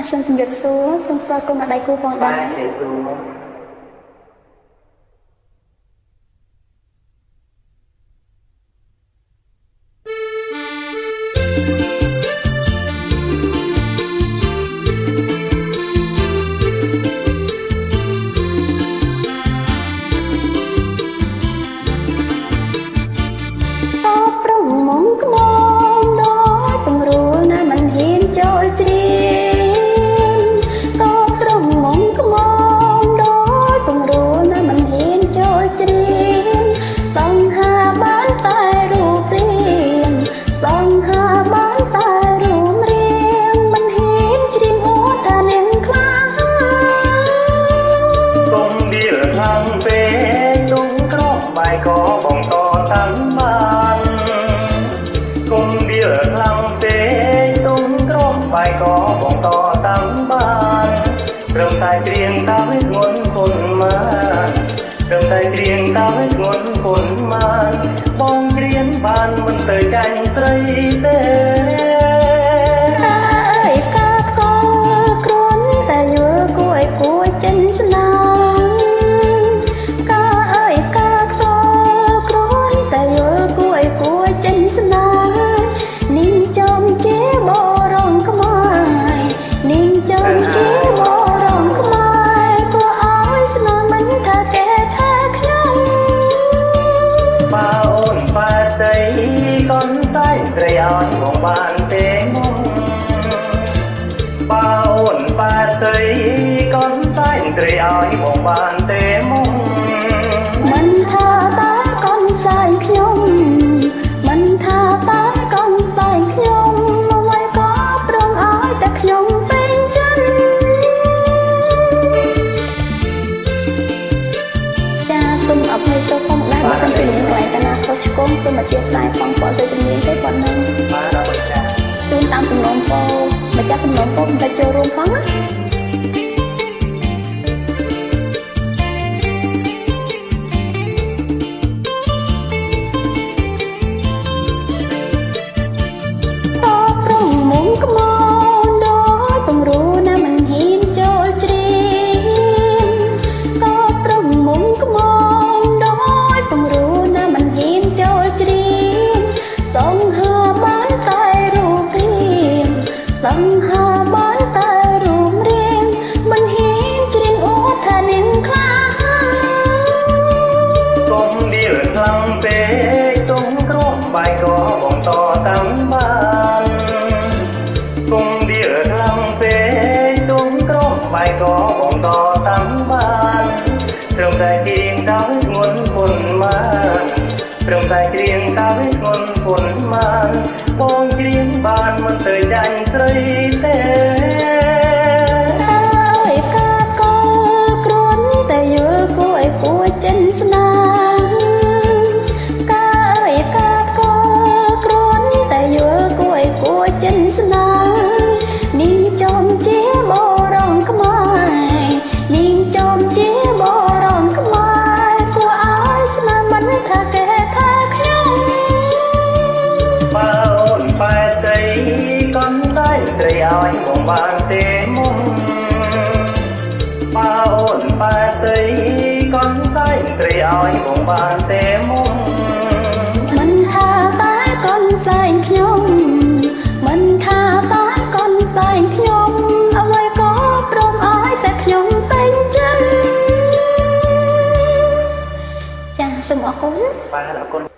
សូមជម្រាបសួរសូមស្វាគមន៍ដល់ដៃគូផងដែរជម្រាបសួរก็បងតតាំងបានគុំវាខ្លាំងពេកទុំក្រំបាយក៏បងតតាំងបានត្រឹមតែច្រៀងតាមធ្ងន់ពុនមកត្រឹមតែច្រៀងតាមធ្ងន់ពុនមកបងច្រៀងបានមិនទៅចាញ់ស្រីទេកូនស្រីស្រីឲ្យបងបានទេមកបើអូនបែរស្រីកូនស្រីស្រីឲ្យបងបានទេមកមិនថាតើកូនស្រីខ្ញុំមិនថាតើកូនស្រីខ្ញុំអ្វីក៏ព្រមឲ្យតែខ្ញុំពេញចិត្តចាសូមអភ័យទោសផងដែរបើសិនជាមានអ្វីកាលណាខុសឆ្គងសូមអធិស្ឋានផងគាត់ទៅជំនាញទេគាត់នឹងបាទដល់ចាជូនតាមសំណូមពរម្ចាស់សំណូមពរមិនទៅចូលរួមផងណាបាយក៏បងតតាំងបានគុំវាខ្លាំងពេកទុំក្រំបាយក៏បងតតាំងបានត្រឹមតែច្រៀងដល់ធ្ងន់ពុនមកត្រឹមតែច្រៀងដល់ធ្ងន់ពុនមកបងច្រៀងបានមិនទៅចាញ់ស្រីទេចិនស្នាចិនស្នានាងចំជាបរងខ្មែរនាងចំជាបរងខ្មែរគួរឲ្យស្នាមិនថាគេថាខ្ញុំបើអូនបែរស្រីកូនស្រីស្រីឲ្យបងបានទេមកបើអូនបែរស្រីកូនស្រីស្រីឲ្យបងបានទេមកមិនថាតែកូនស្រីខ្ញុំមិនថាតើកូនស្រីខ្ញុំអ្វីក៏ព្រមឲ្យតែខ្ញុំពេញចិត្តចាសូមអរគុណបាទអរគុណ